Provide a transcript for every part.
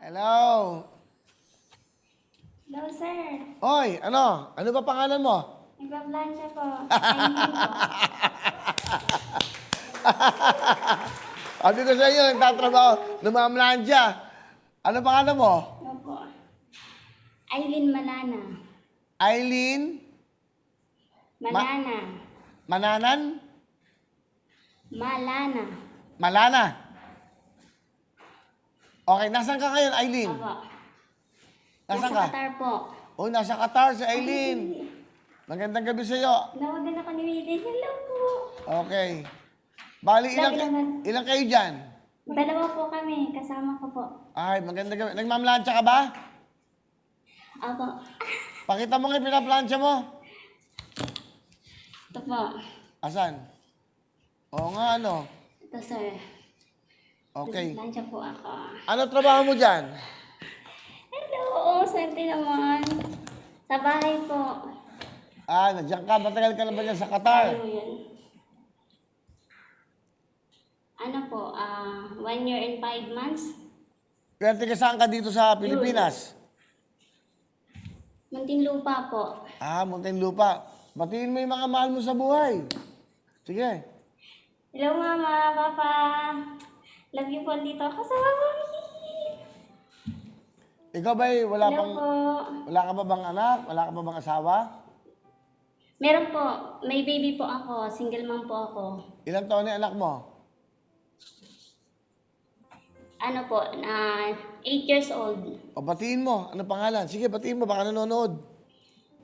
Hello. Hello, sir. Oy, ano? Ano ba pangalan mo? Nagpa-plancha po. Aileen po. Sabi ko sa inyo, nagtatrabaho, namamlansya. Ano pangalan mo? Ano po? Aileen Malana. Eileen Malana. Mananan? Malana. Malana. Okay, nasan ka ngayon, Eileen? Opo. Nasaan Nasa ka? Qatar po. Oh, nasa Qatar si Eileen. Magandang gabi sa'yo. Nawagan ako ni Willie. Hello po. Okay. Bali, Lagi naman. ilang kayo dyan? Dalawa po kami. Kasama ko po. Ay, magandang gabi. Nagmamlansya ka ba? Opo. Pakita mo nga yung pinaplansya mo. Ito po. Asan? Oo nga, ano? Ito, sir. Okay. Plancha po ako. Ano trabaho mo dyan? Hello. Swerte naman. Sa bahay po. Ah, nandiyan ka. Matagal ka na ba dyan sa Qatar? Ano yun? Ano po? 1 year and 5 months? Pero tiga saan ka dito sa Pilipinas? Muntinlupa po. Ah, Muntinlupa. Batiin mo yung mga mahal mo sa buhay. Sige. Hello, Mama, Papa. Love you po dito ako sa mami. Ikaw ba'y wala Hello pang... po. Wala ka ba bang anak? Wala ka ba bang asawa? Meron po. May baby po ako. Single mom po ako. Ilang taon na yung anak mo? Ano po? 8 years old. O, batiin mo. Ano pangalan? Sige, batiin mo. Baka nanonood.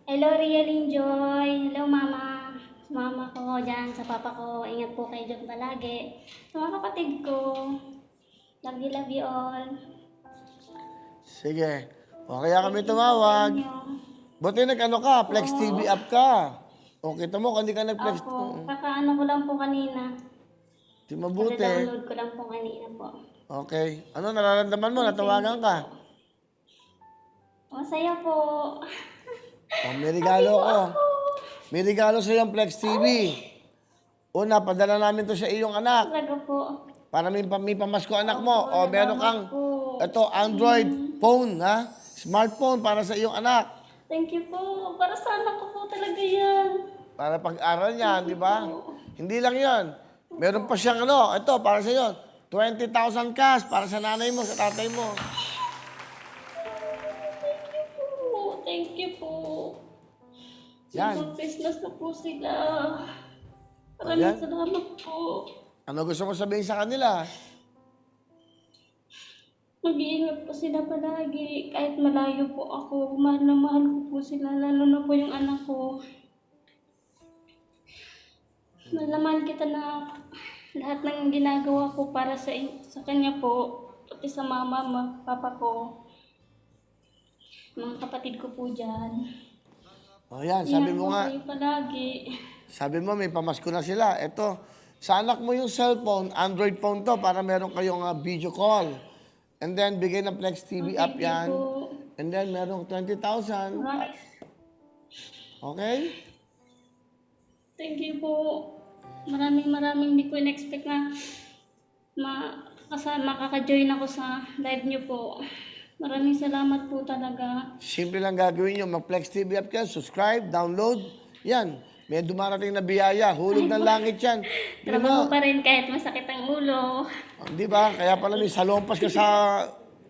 Hello, Rialyn Joy. Hello, Mama. Sa mama ko dyan, sa papa ko. Ingat po kayo dyan palagi. Sa mga kapatid ko. Love you all. Sige. O, kaya kami tumawag. Buti nag-ano ka, Flex TV app ka. O, kita mo, kung hindi ka nag-Flex... Opo. Kakaano ko lang po kanina. Di mabuti. Download ko lang po kanina po. Okay. Ano, nararamdaman mo? Natawagan ka? Masaya po. O, may regalo ko. May regalo sa yung Flex TV. Una, padala namin to sa iyong anak. Talaga po. Para may pamasko anak mo. O, meron kang... po. Ito, Android phone, ha? Smartphone para sa iyong anak. Thank you po. Para sa anak ko po talaga yan. Para pag-aral niya, di ba? Hindi lang yon. Meron pa siyang ano, ito, para sa iyo. 20,000 cash para sa nanay mo, sa tatay mo. Thank you po. Yan. Mag-business na po sila. Ayan. Maraming salamat po. Ano gusto mo sabihin sa kanila? Mag-iingat po sila palagi. Kahit malayo po ako, mahal na mahal ko po sila. Lalo na po yung anak ko. Malaman kita na lahat ng ginagawa ko para sa kanya po, pati sa mama, papa ko, mga kapatid ko po dyan. O yan, sabi Ingat mo po nga, kayo palagi. sabi mo may pamasko na sila. Ito, sa anak mo yung cellphone, Android phone to, para meron kayong video call. And then, bigay ng Flex TV app Thank you yan. po. And then, merong 20,000. Okay? Thank you po. Maraming hindi ko in-expect na makaka-join ako sa live niyo po. Maraming salamat po talaga. Simple lang gagawin nyo. Mag-Flex TV app ka, subscribe, download. Yan. May dumarating na biyaya. Hulog ng langit yan. Di Trabaho ba? pa rin kahit masakit ang ulo. Di ba? Kaya pala may salompas ka sa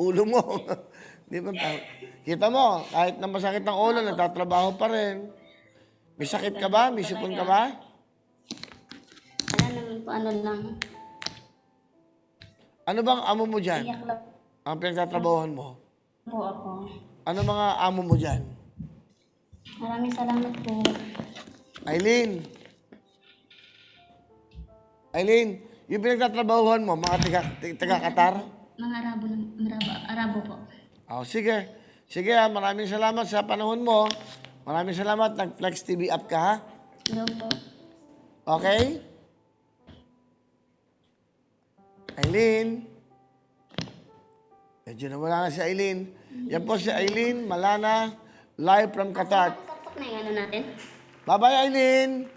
ulo mo. Di ba? Kita mo, kahit na masakit ang ulo, nagtatrabaho pa rin. May sakit ka ba? May sipon ka ba? Wala naman po, ano lang. Ano bang amo mo dyan? Iyak lang Ang pinagtatrabahoan mo? po ako. Ano mga amo mo dyan? Maraming salamat po. Eileen, yung pinagtatrabahuhan mo, mga taga-Qatar? Mga Arabo po. Oh, sige. Sige, maraming salamat sa panahon mo. Maraming salamat. Nag-Flex TV app ka, ha? Hello po. Okay? Eileen. Medyo nawala na si Eileen. Yan po si Eileen Malana, live from Qatar. Saksak na yung ano natin. Bye-bye, Eileen.